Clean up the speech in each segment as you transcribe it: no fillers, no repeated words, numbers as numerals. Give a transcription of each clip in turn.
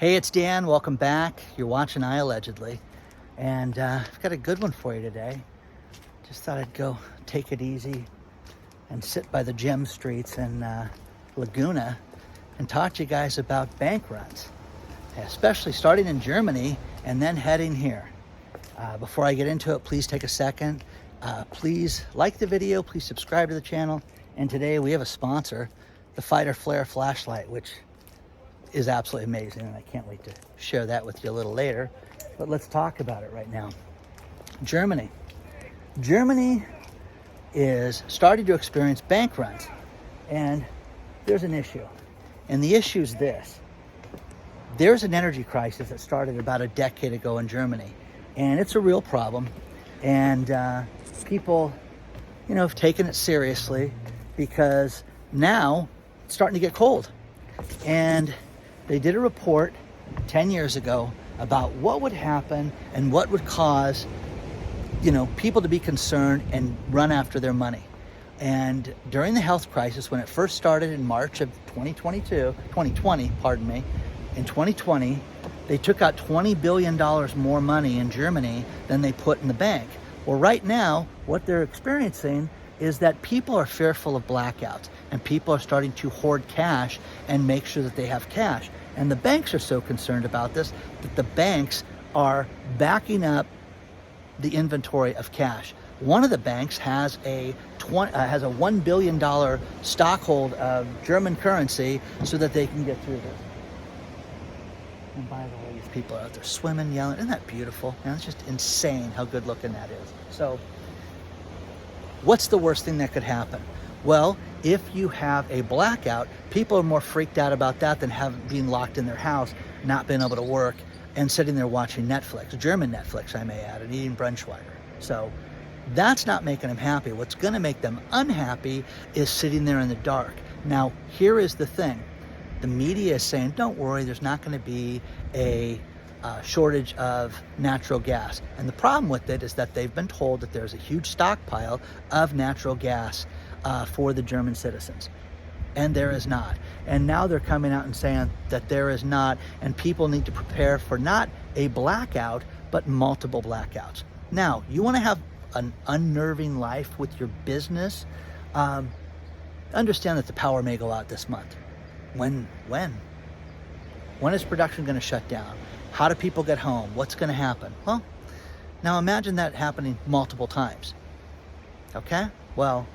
Hey, it's Dan. Welcome back. You're watching iAllegedly. And I've got a good one for you today. Just thought I'd go take it easy and sit by the gem streets in Laguna and talk to you guys about bank runs, especially starting in Germany and then heading here. Before I get into it, please take a second. Please like the video. Please subscribe to the channel. And today we have a sponsor, the Fighter Flare flashlight, which is absolutely amazing, and I can't wait to share that with you a little later. But let's talk about it right now. Germany is starting to experience bank runs, and there's an issue. And the issue is this: there's an energy crisis that started about a decade ago in Germany, and it's a real problem. And people, have taken it seriously because now it's starting to get cold. And they did a report 10 years ago about what would happen and what would cause, people to be concerned and run after their money. And during the health crisis, when it first started in March of 2020, in 2020, they took out $20 billion more money in Germany than they put in the bank. Well, right now, what they're experiencing is that people are fearful of blackouts, and people are starting to hoard cash and make sure that they have cash. And the banks are so concerned about this that the banks are backing up the inventory of cash. One of the banks has a $1 billion stockhold of German currency so that they can get through this. And by the way, these people are out there swimming, yelling. Isn't that beautiful? It's just insane how good looking that is. So what's the worst thing that could happen? Well, if you have a blackout, people are more freaked out about that than being locked in their house, not being able to work, and sitting there watching Netflix, German Netflix, I may add, and eating Brunschweiger. So that's not making them happy. What's going to make them unhappy is sitting there in the dark. Now, here is the thing. The media is saying, don't worry, there's not going to be a shortage of natural gas. And the problem with it is that they've been told that there's a huge stockpile of natural gas for the German citizens. And there is not. And now they're coming out and saying that there is not, and people need to prepare for not a blackout, but multiple blackouts. Now, you want to have an unnerving life with your business, understand that the power may go out this month. When is production going to shut down? How do people get home? What's going to happen? Well, now imagine that happening multiple times. Okay? Well,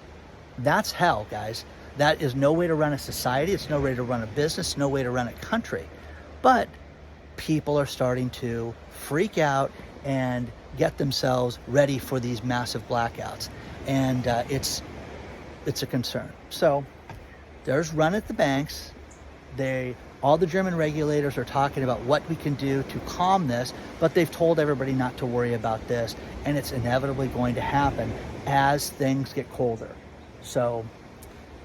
that's hell, guys. That is no way to run a society. It's no way to run a business, no way to run a country. But people are starting to freak out and get themselves ready for these massive blackouts. And it's a concern. So there's run at the banks. All the German regulators are talking about what we can do to calm this, but they've told everybody not to worry about this, and it's inevitably going to happen as things get colder. So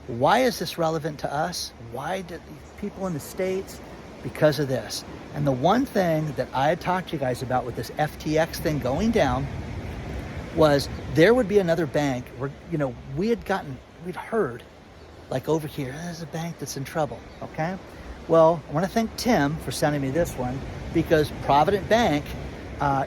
why is this relevant to us? Why did people in the States? Because of this. And the one thing that I had talked to you guys about with this FTX thing going down was there would be another bank where, we'd heard, like over here, there's a bank that's in trouble, okay? Well, I want to thank Tim for sending me this one, because Provident Bank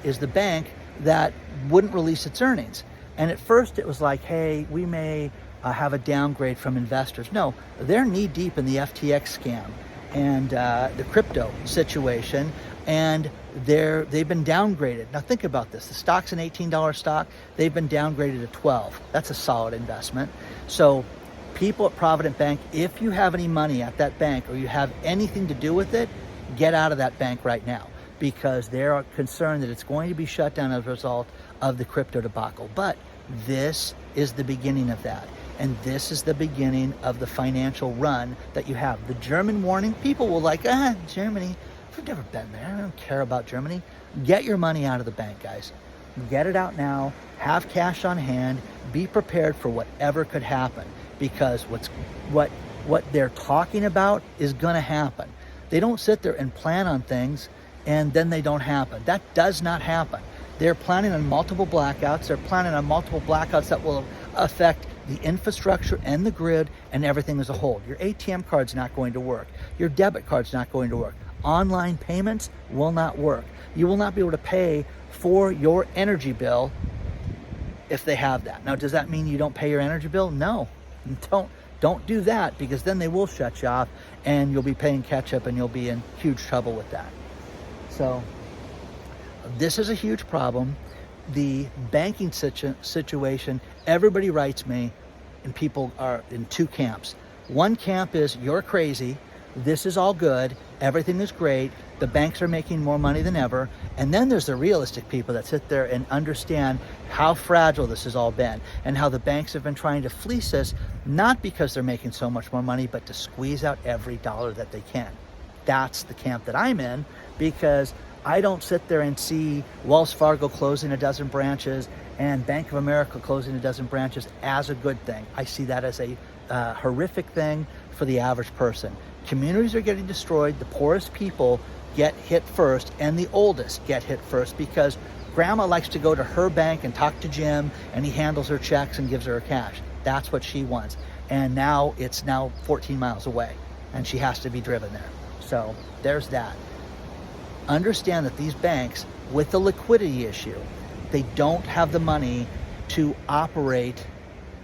is the bank that wouldn't release its earnings. And at first it was like, hey, we may have a downgrade from investors. No, they're knee deep in the FTX scam and the crypto situation, and they've been downgraded. Now think about this. The stock's an $18 stock. They've been downgraded to 12. That's a solid investment. So people at Provident Bank, if you have any money at that bank or you have anything to do with it, get out of that bank right now, because they're concerned that it's going to be shut down as a result of the crypto debacle. But this is the beginning of that. And this is the beginning of the financial run that you have. The German warning, people will Germany, I've never been there. I don't care about Germany. Get your money out of the bank, guys. Get it out now. Have cash on hand. Be prepared for whatever could happen, because what they're talking about is going to happen. They don't sit there and plan on things and then they don't happen. That does not happen. They're planning on multiple blackouts. They're planning on multiple blackouts that will affect the infrastructure and the grid and everything as a whole. Your ATM card's not going to work. Your debit card's not going to work. Online payments will not work. You will not be able to pay for your energy bill if they have that. Now, does that mean you don't pay your energy bill? No, don't do that, because then they will shut you off and you'll be paying catch up and you'll be in huge trouble with that. So this is a huge problem. The banking situation, everybody writes me, and people are in two camps. One camp is, you're crazy, this is all good, everything is great, the banks are making more money than ever. And then there's the realistic people that sit there and understand how fragile this has all been, and how the banks have been trying to fleece us, not because they're making so much more money, but to squeeze out every dollar that they can. That's the camp that I'm in, because I don't sit there and see Wells Fargo closing a dozen branches and Bank of America closing a dozen branches as a good thing. I see that as a horrific thing for the average person. Communities are getting destroyed. The poorest people get hit first, and the oldest get hit first, because grandma likes to go to her bank and talk to Jim, and he handles her checks and gives her cash. That's what she wants. And now it's 14 miles away, and she has to be driven there. So there's that. Understand that these banks, with the liquidity issue, they don't have the money to operate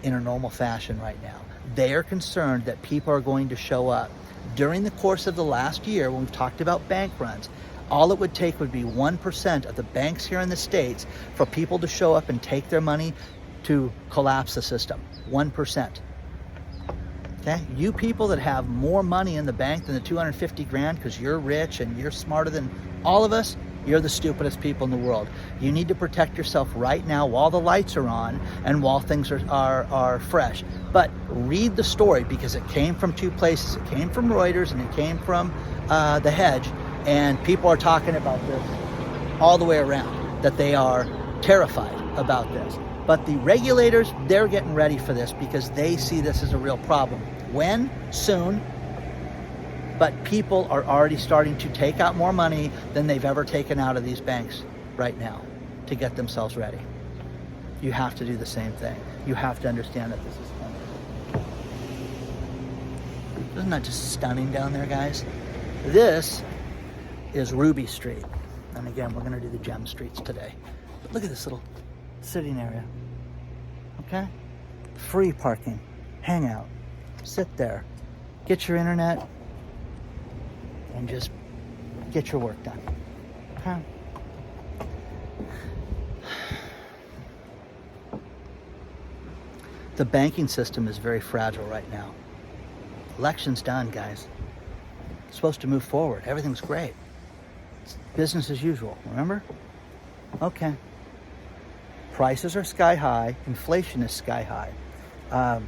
in a normal fashion right now. They are concerned that people are going to show up. During the course of the last year, when we've talked about bank runs, all it would take would be 1% of the banks here in the States for people to show up and take their money to collapse the system. 1%. Okay? You people that have more money in the bank than the 250 grand because you're rich and you're smarter than all of us, you're the stupidest people in the world. You need to protect yourself right now while the lights are on and while things are fresh. But read the story, because it came from two places. It came from Reuters and it came from The Hedge, and people are talking about this all the way around, that they are terrified about this. But the regulators, they're getting ready for this because they see this as a real problem. When? Soon. But people are already starting to take out more money than they've ever taken out of these banks right now to get themselves ready. You have to do the same thing. You have to understand that this is coming. Isn't that just stunning down there, guys? This is Ruby Street. And again, we're going to do the gem streets today. But look at this little sitting area. Okay? Free parking. Hang out. Sit there. Get your internet. And just get your work done. Okay? The banking system is very fragile right now. Election's done, guys. It's supposed to move forward. Everything's great. It's business as usual, remember? Okay. Prices are sky high. Inflation is sky high.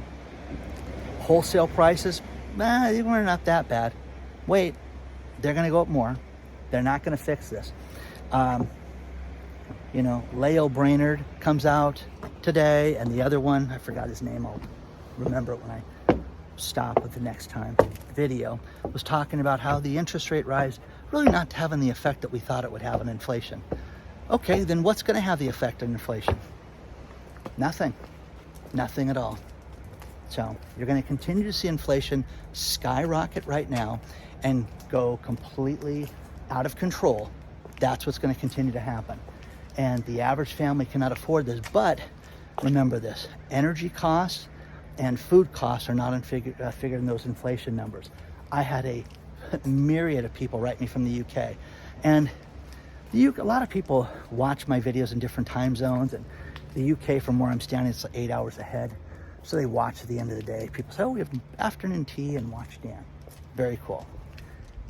Wholesale prices, they were not that bad. Wait, they're going to go up more. They're not going to fix this. Leo Brainerd comes out today, and the other one, I forgot his name, I'll remember it when I stop with the next time video, was talking about how the interest rate rise really not having the effect that we thought it would have on inflation. Okay, then what's going to have the effect on inflation? Nothing. Nothing at all. So you're going to continue to see inflation skyrocket right now and go completely out of control. That's what's going to continue to happen. And the average family cannot afford this. But remember this, energy costs and food costs are not figured in those inflation numbers. I had a myriad of people write me from the UK. And a lot of people watch my videos in different time zones. And the UK, from where I'm standing, it's like 8 hours ahead. So they watch at the end of the day. People say, oh, we have afternoon tea and watch Dan. Very cool.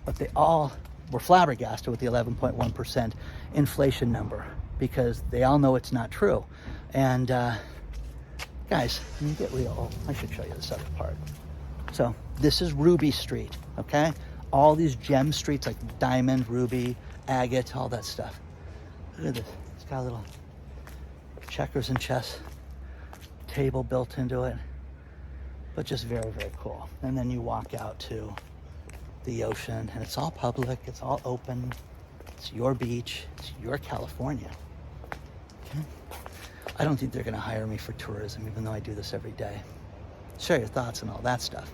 But they all were flabbergasted with the 11.1% inflation number, because they all know it's not true. And guys, when you get real, I should show you this other part. So this is Ruby Street, okay? All these gem streets like Diamond, Ruby, Agate, all that stuff. Look at this. It's got a little checkers and chess table built into it, but just very, very cool. And then you walk out to the ocean, and it's all public, it's all open, it's your beach, it's your California. Okay? I don't think they're going to hire me for tourism, even though I do this every day. Share your thoughts and all that stuff.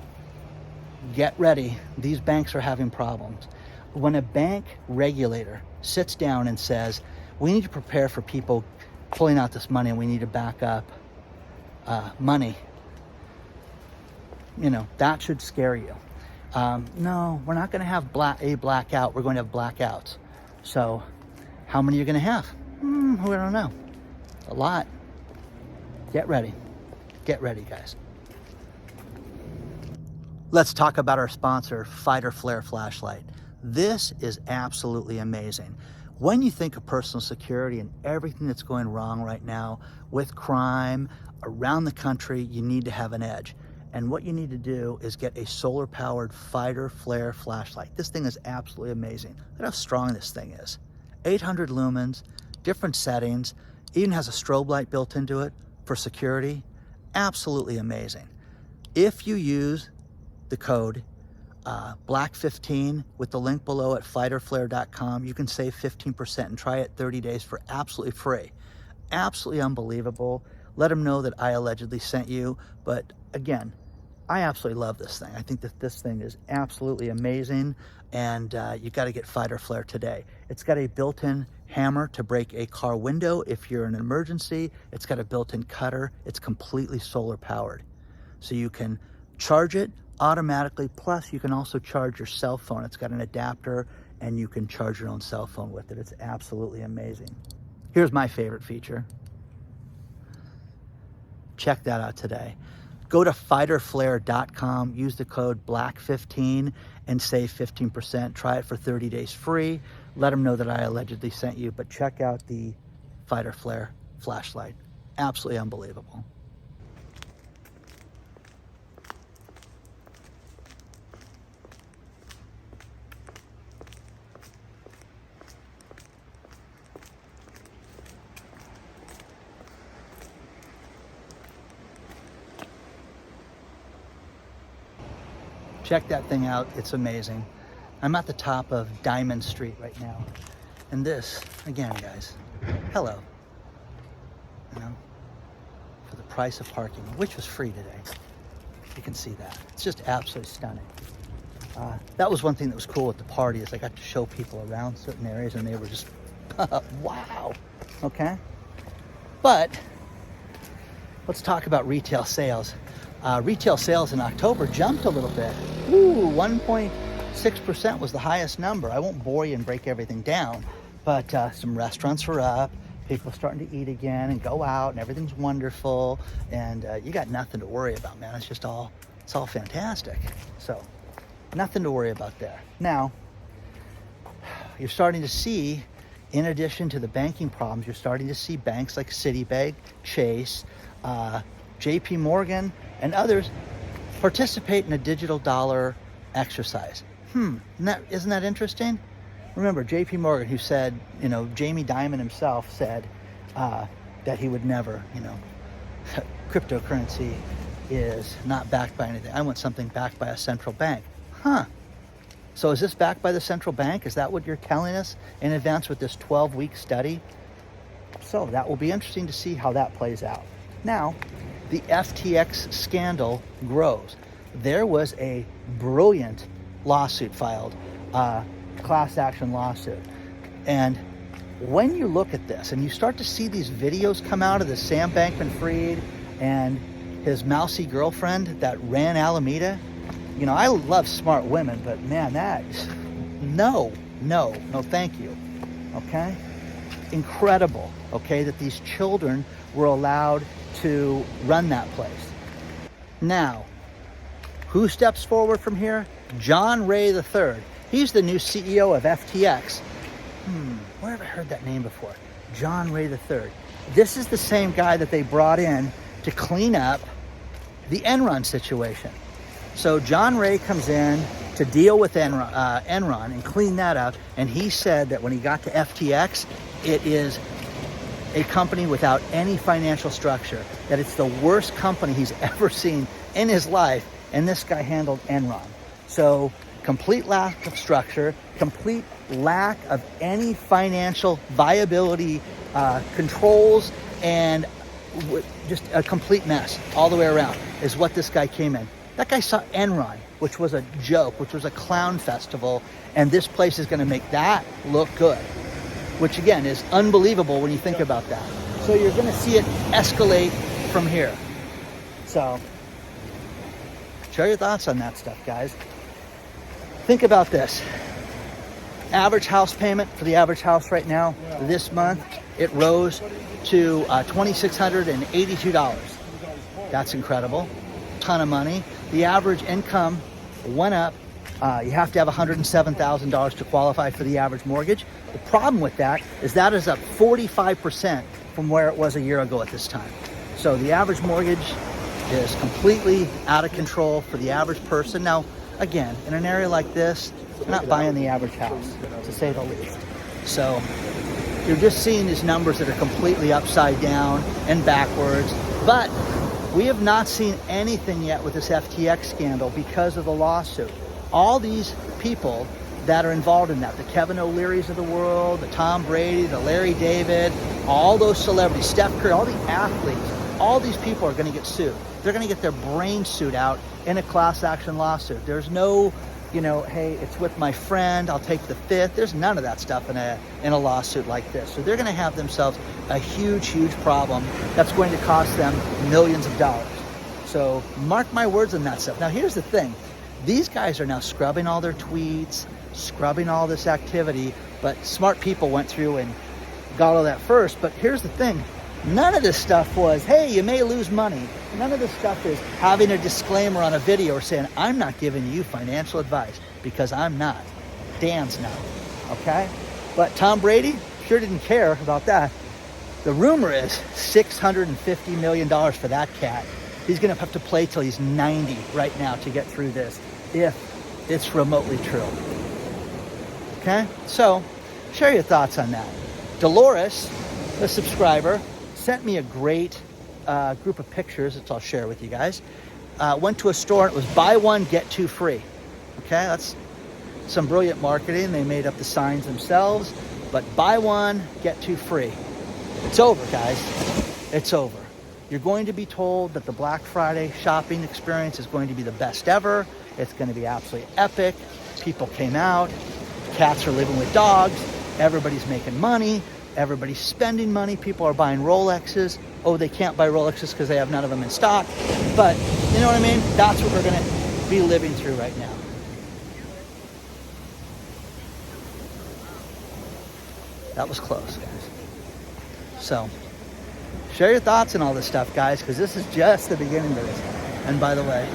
Get ready. These banks are having problems. When a bank regulator sits down and says, we need to prepare for people pulling out this money and we need to back up money, that should scare you. No, we're not going to have a blackout. We're going to have blackouts. So how many are you going to have? I don't know. A lot. Get ready. Get ready, guys. Let's talk about our sponsor, Fight or Flare Flashlight. This is absolutely amazing. When you think of personal security and everything that's going wrong right now with crime around the country, you need to have an edge. And what you need to do is get a solar-powered Fight or Flare flashlight. This thing is absolutely amazing. Look how strong this thing is. 800 lumens, different settings, even has a strobe light built into it for security. Absolutely amazing. If you use the code BLACK15 with the link below at fightorflare.com, you can save 15% and try it 30 days for absolutely free. Absolutely unbelievable. Let them know that I allegedly sent you. But again, I absolutely love this thing. I think that this thing is absolutely amazing, and you got to get Fight or Flare today. It's got a built-in hammer to break a car window if you're in an emergency. It's got a built-in cutter. It's completely solar powered. So you can charge it automatically, plus you can also charge your cell phone. It's got an adapter and you can charge your own cell phone with it. It's absolutely amazing. Here's my favorite feature. Check that out today. Go to fightorflare.com, use the code BLACK15 and save 15%. Try it for 30 days free. Let them know that I allegedly sent you, but check out the Fight or Flare flashlight. Absolutely unbelievable. Check that thing out, it's amazing. I'm at the top of Diamond Street right now. And this, again guys, hello. For the price of parking, which was free today. You can see that. It's just absolutely stunning. That was one thing that was cool at the party, is I got to show people around certain areas and they were just, wow, okay? But let's talk about retail sales. Retail sales in October jumped a little bit. Ooh, 1.6% was the highest number. I won't bore you and break everything down, but some restaurants were up, people starting to eat again and go out, and everything's wonderful, and you got nothing to worry about, man. It's all fantastic. So nothing to worry about there. Now, you're starting to see, in addition to the banking problems, you're starting to see banks like Citibank, Chase, JP Morgan, and others participate in a digital dollar exercise. Isn't that interesting? Remember, JP Morgan, who said, Jamie Dimon himself said that he would never, cryptocurrency is not backed by anything. I want something backed by a central bank. So is this backed by the central bank? Is that what you're telling us in advance with this 12-week study? So that will be interesting to see how that plays out. Now, the FTX scandal grows. There was a brilliant lawsuit filed, class action lawsuit. And when you look at this and you start to see these videos come out of the Sam Bankman-Fried and his mousy girlfriend that ran Alameda, I love smart women, but man, no, thank you, okay? Incredible, okay, that these children were allowed to run that place. Now, who steps forward from here? John Ray III. He's the new CEO of FTX. Where have I heard that name before? John Ray III. This is the same guy that they brought in to clean up the Enron situation. So John Ray comes in to deal with Enron and clean that up, and he said that when he got to FTX, it is a company without any financial structure, that it's the worst company he's ever seen in his life, and this guy handled Enron. So complete lack of structure, complete lack of any financial viability controls, and just a complete mess all the way around is what this guy came in. That guy saw Enron which was a joke, which was a clown festival, and this place is going to make that look good, which again is unbelievable when you think about that. So you're going to see it escalate from here. So share your thoughts on that stuff, guys. Think about this. Average house payment for the average house right now, this month, it rose to $2,682. That's incredible. Ton of money. The average income went up. You have to have $107,000 to qualify for the average mortgage. The problem with that is up 45% from where it was a year ago at this time. So the average mortgage is completely out of control for the average person. Now, again, in an area like this, you're not buying the average house, to say the least. So you're just seeing these numbers that are completely upside down and backwards. But we have not seen anything yet with this FTX scandal because of the lawsuit. All these people that are involved in that, the Kevin O'Leary's of the world, the Tom Brady, the Larry David, all those celebrities, Steph Curry, all the athletes, all these people are going to get sued. They're going to get their brain sued out in a class action lawsuit. There's no, hey, it's with my friend, I'll take the fifth. There's none of that stuff in a lawsuit like this. So they're going to have themselves a huge, huge problem that's going to cost them millions of dollars. So mark my words on that stuff. Now, here's the thing. These guys are now scrubbing all their tweets, scrubbing all this activity, but smart people went through and got all that first. But here's the thing. None of this stuff was, hey, you may lose money. None of this stuff is having a disclaimer on a video or saying, I'm not giving you financial advice, because I'm not. Dan's not, okay? But Tom Brady sure didn't care about that. The rumor is $650 million for that cat. He's going to have to play till he's 90 right now to get through this, if it's remotely true. Okay? So, share your thoughts on that. Dolores, the subscriber, sent me a great group of pictures that I'll share with you guys. Went to a store and it was buy one, get two free. Okay, that's some brilliant marketing. They made up the signs themselves, but buy one, get two free. It's over, guys. It's over. You're going to be told that the Black Friday shopping experience is going to be the best ever. It's going to be absolutely epic. People came out. Cats are living with dogs. Everybody's making money. Everybody's spending money. People are buying Rolexes. Oh, they can't buy Rolexes because they have none of them in stock. But you know what I mean? That's what we're going to be living through right now. That was close, guys. So, share your thoughts on all this stuff, guys, because this is just the beginning of this. And by the way,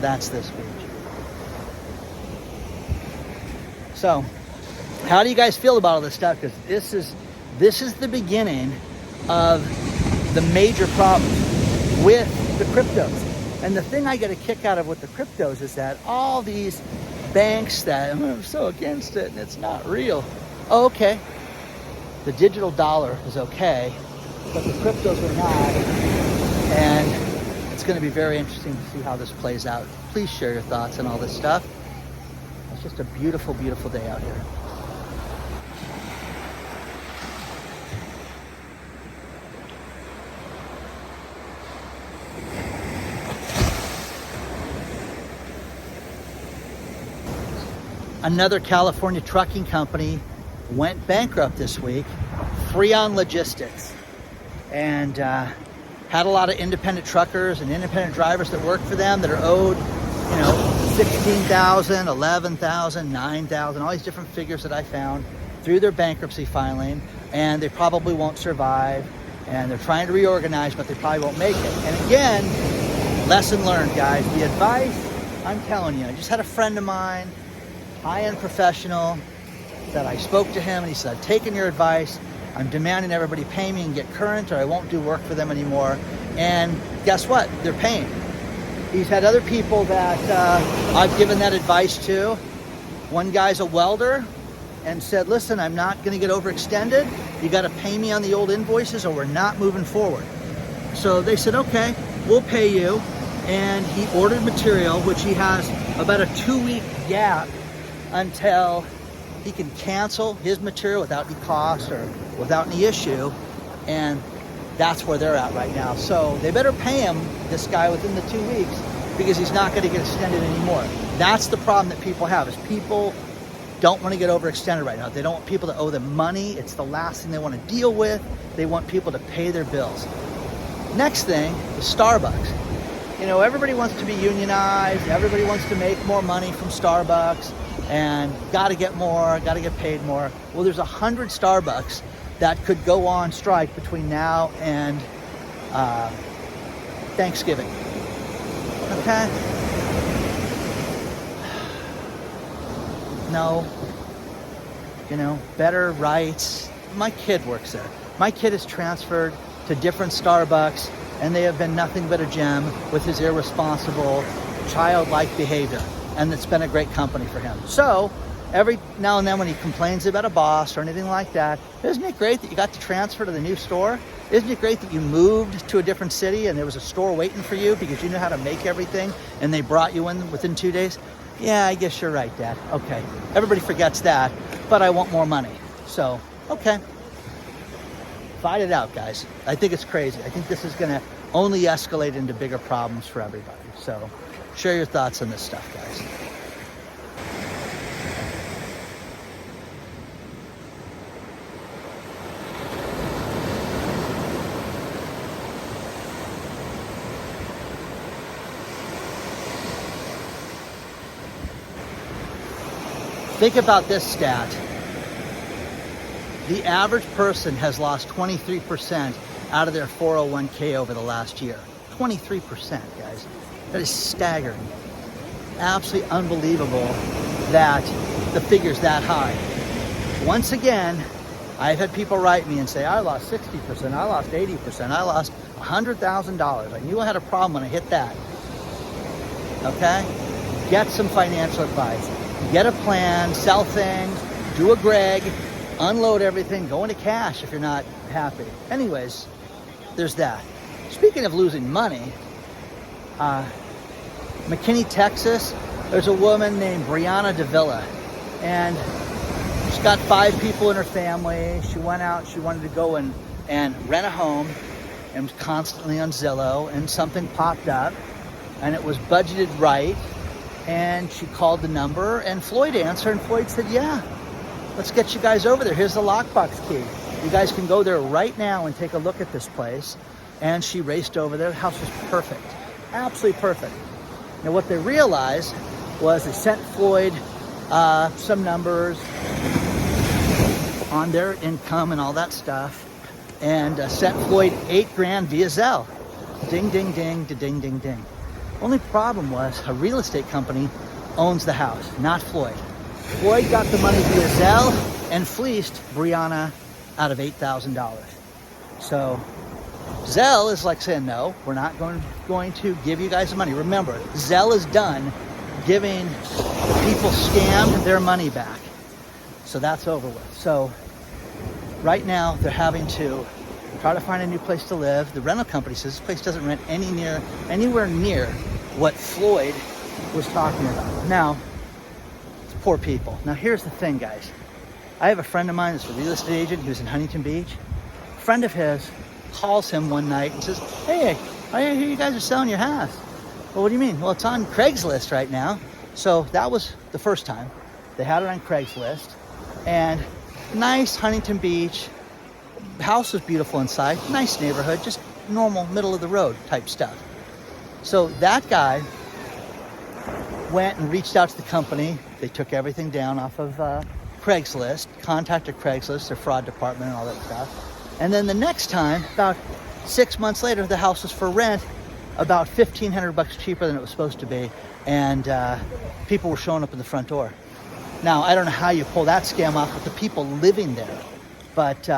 that's this page. So, how do you guys feel about all this stuff? Because this is the beginning of the major problems with the cryptos. And the thing I get a kick out of with the cryptos is that all these banks that I'm so against it and it's not real. Oh, okay. The digital dollar is okay, but the cryptos are not. And it's going to be very interesting to see how this plays out. Please share your thoughts on all this stuff. It's just a beautiful, beautiful day out here. Another California trucking company went bankrupt this week, Freon Logistics, and had a lot of independent truckers and independent drivers that work for them that are owed, $16,000, $11,000, $9,000, all these different figures that I found through their bankruptcy filing, and they probably won't survive, and they're trying to reorganize, but they probably won't make it. And again, lesson learned, guys. The advice, I'm telling you, I just had a friend of mine, high-end professional, that I spoke to him and he said, I've taken your advice. I'm demanding everybody pay me and get current or I won't do work for them anymore. And guess what? They're paying. He's had other people that I've given that advice to. One guy's a welder and said, listen, I'm not going to get overextended. You got to pay me on the old invoices or we're not moving forward. So they said, okay, we'll pay you. And he ordered material, which he has about a 2-week gap until he can cancel his material without any cost or without any issue. And That's where they're at right now. So they better pay him, this guy, within the 2 weeks, because he's not going to get extended anymore. That's the problem that people have, is people don't want to get overextended right now. They don't want people to owe them money. It's the last thing they want to deal with. They want people to pay their bills. Next thing is Starbucks. You know, everybody wants to be unionized. Everybody wants to make more money from Starbucks, and got to get more, got to get paid more. Well, there's 100 Starbucks that could go on strike between now and Thanksgiving. Okay? No. You know, better rights. My kid works there. My kid is transferred to different Starbucks, and they have been nothing but a gem with his irresponsible, childlike behavior. And it's been a great company for him. So, every now and then when he complains about a boss or anything like that, isn't it great that you got to transfer to the new store? Isn't it great that you moved to a different city and there was a store waiting for you because you knew how to make everything and they brought you in within 2 days? Yeah, I guess you're right, Dad. Okay. Everybody forgets that, but I want more money. So, okay. Fight it out, guys. I think it's crazy. I think this is going to only escalate into bigger problems for everybody. So, share your thoughts on this stuff, guys. Think about this stat. The average person has lost 23% out of their 401k over the last year. 23%, guys. That is staggering. Absolutely unbelievable that the figure's that high. Once again, I've had people write me and say, I lost 60%, I lost 80%, I lost $100,000. I knew I had a problem when I hit that. Okay? Get some financial advice. Get a plan, sell things, do a Greg, unload everything, go into cash if you're not happy. Anyways, there's that. Speaking of losing money, McKinney, Texas, there's a woman named Brianna Davila, and she's got 5 people in her family. She went out, she wanted to go and rent a home, and was constantly on Zillow, and something popped up, and it was budgeted right. And she called the number, and Floyd answered, and Floyd said, yeah, let's get you guys over there. Here's the lockbox key. You guys can go there right now and take a look at this place. And she raced over there. The house was perfect, absolutely perfect. Now, what they realized was they sent Floyd some numbers on their income and all that stuff, and sent Floyd $8,000 via Zelle. Ding, ding, ding, ding, ding, ding. Only problem was a real estate company owns the house, not Floyd. Floyd got the money via Zelle and fleeced Brianna out of $8,000. So Zelle is like saying, no, we're not going to give you guys the money. Remember, Zelle is done giving the people scammed their money back. So that's over with. So right now they're having to try to find a new place to live. The rental company says this place doesn't rent anywhere near what Floyd was talking about. Now, it's poor people. Now, here's the thing, guys. I have a friend of mine that's a real estate agent. He was in Huntington Beach. A friend of his calls him one night and says, hey, I hear you guys are selling your house. Well, what do you mean? Well, it's on Craigslist right now. So that was the first time. They had it on Craigslist. And nice Huntington Beach. The house was beautiful inside, nice neighborhood, just normal middle of the road type stuff. So that guy went and reached out to the company. They took everything down off of Craigslist, contacted Craigslist, their fraud department and all that stuff. And then the next time, about 6 months later, the house was for rent, about $1,500 cheaper than it was supposed to be. And people were showing up at the front door. Now, I don't know how you pull that scam off with the people living there, but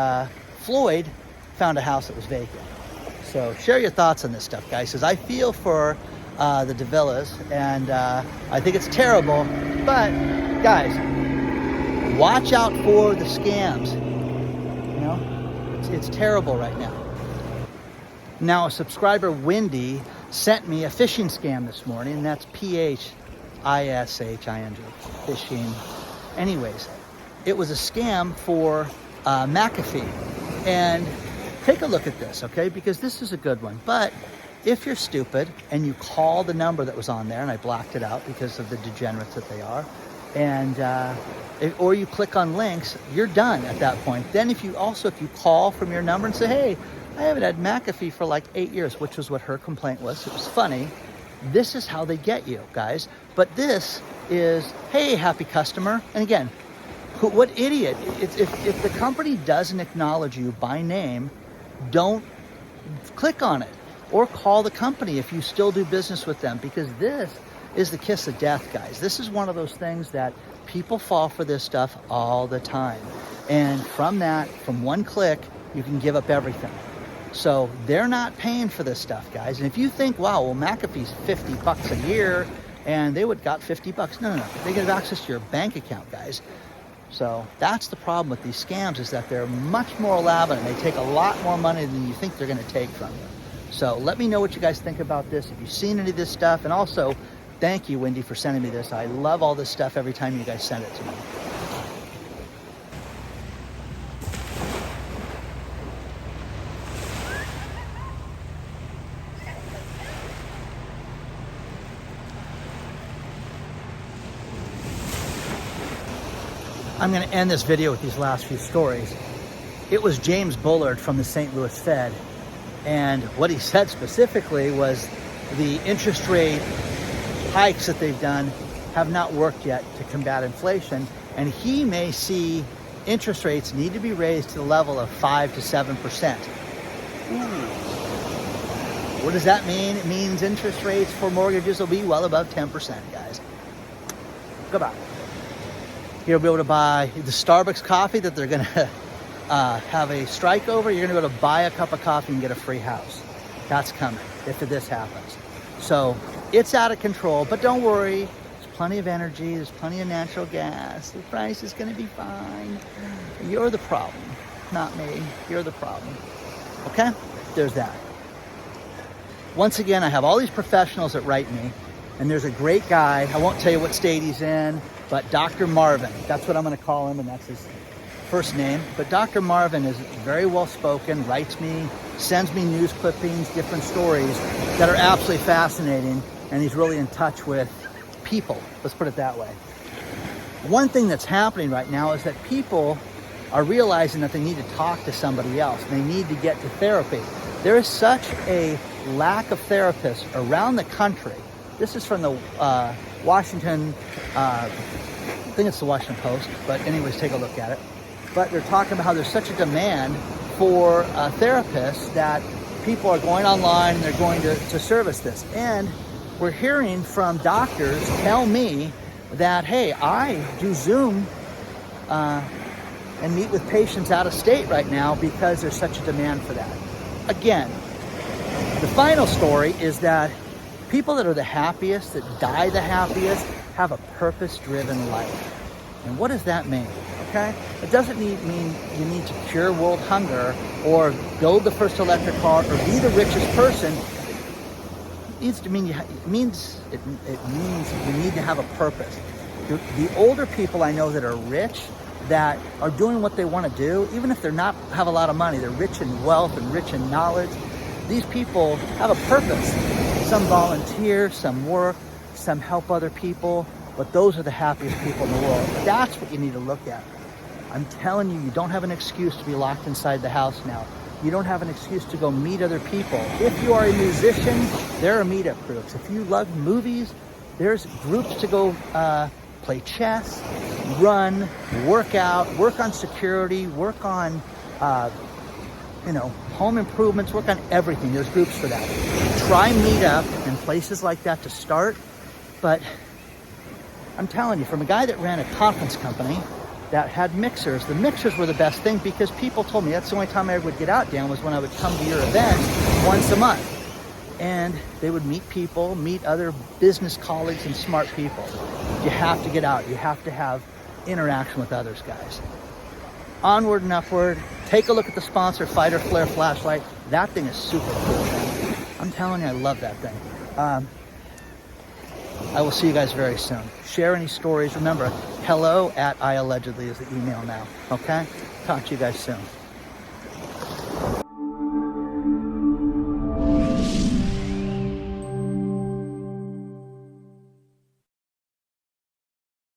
Floyd found a house that was vacant. So share your thoughts on this stuff, guys, because I feel for the Davilas, and I think it's terrible. But guys, watch out for the scams. You know, it's terrible right now. Now, a subscriber, Wendy, sent me a phishing scam this morning, and that's phishing, phishing. Anyways, it was a scam for McAfee. And take a look at this, okay? Because this is a good one. But if you're stupid and you call the number that was on there, and I blacked it out because of the degenerates that they are, and or you click on links, you're done at that point. Then if you call from your number and say, hey, I haven't had McAfee for like 8 years, which was what her complaint was. It was funny. This is how they get you, guys. But this is, hey, happy customer. And again, what idiot? If the company doesn't acknowledge you by name, don't click on it or call the company if you still do business with them, because this is the kiss of death, guys. This is one of those things that people fall for this stuff all the time. And from one click, you can give up everything. So they're not paying for this stuff, guys. And if you think, wow, well, McAfee's $50 a year and they would got $50. No. They get access to your bank account, guys. So that's the problem with these scams, is that they're much more elaborate and they take a lot more money than you think they're going to take from you. So let me know what you guys think about this. If you've seen any of this stuff, and also thank you, Wendy, for sending me this. I love all this stuff every time you guys send it to me. I'm going to end this video with these last few stories. It was James Bullard from the St. Louis Fed, and what he said specifically was the interest rate hikes that they've done have not worked yet to combat inflation, and he may see interest rates need to be raised to the level of 5 to 7%. What does that mean? It means interest rates for mortgages will be well above 10%, guys. Goodbye. You'll be able to buy the Starbucks coffee that they're going to have a strike over. You're going to be able to buy a cup of coffee and get a free house. That's coming if this happens. So it's out of control, but don't worry. There's plenty of energy. There's plenty of natural gas. The price is going to be fine. You're the problem, not me. You're the problem. Okay? There's that. Once again, I have all these professionals that write me, and there's a great guy. I won't tell you what state he's in, but Dr. Marvin. That's what I'm going to call him, and that's his first name. But Dr. Marvin is very well spoken, writes me, sends me news clippings, different stories that are absolutely fascinating, and he's really in touch with people. Let's put it that way. One thing that's happening right now is that people are realizing that they need to talk to somebody else. They need to get to therapy. There is such a lack of therapists around the country. This is from the Washington, I think it's the Washington Post, but anyways, take a look at it. But they're talking about how there's such a demand for therapists that people are going online and they're going to service this. And we're hearing from doctors tell me that, hey, I do Zoom and meet with patients out of state right now because there's such a demand for that. Again, the final story is that people that are the happiest, that die the happiest, have a purpose-driven life. And what does that mean? Okay? It doesn't mean you need to cure world hunger or build the first electric car or be the richest person. It means you need to have a purpose. The older people I know that are rich, that are doing what they want to do, even if they're not have a lot of money, they're rich in wealth and rich in knowledge. These people have a purpose. Some volunteer, some work, some help other people, but those are the happiest people in the world. That's what you need to look at. I'm telling you, you don't have an excuse to be locked inside the house now. You don't have an excuse to go meet other people. If you are a musician, there are meetup groups. If you love movies, there's groups to go play chess, run, work out, work on security, work on home improvements, work on everything. There's groups for that. Try Meetup and places like that to start. But I'm telling you, from a guy that ran a conference company that had mixers, the mixers were the best thing because people told me that's the only time I ever would get out, Dan, was when I would come to your event once a month. And they would meet people, meet other business colleagues and smart people. You have to get out. You have to have interaction with others, guys. Onward and Upward. Take a look at the sponsor, Fighter Flare Flashlight. That thing is super cool, man. I'm telling you, I love that thing. I will see you guys very soon. Share any stories. Remember, hello@iAllegedly is the email now. Okay? Talk to you guys soon.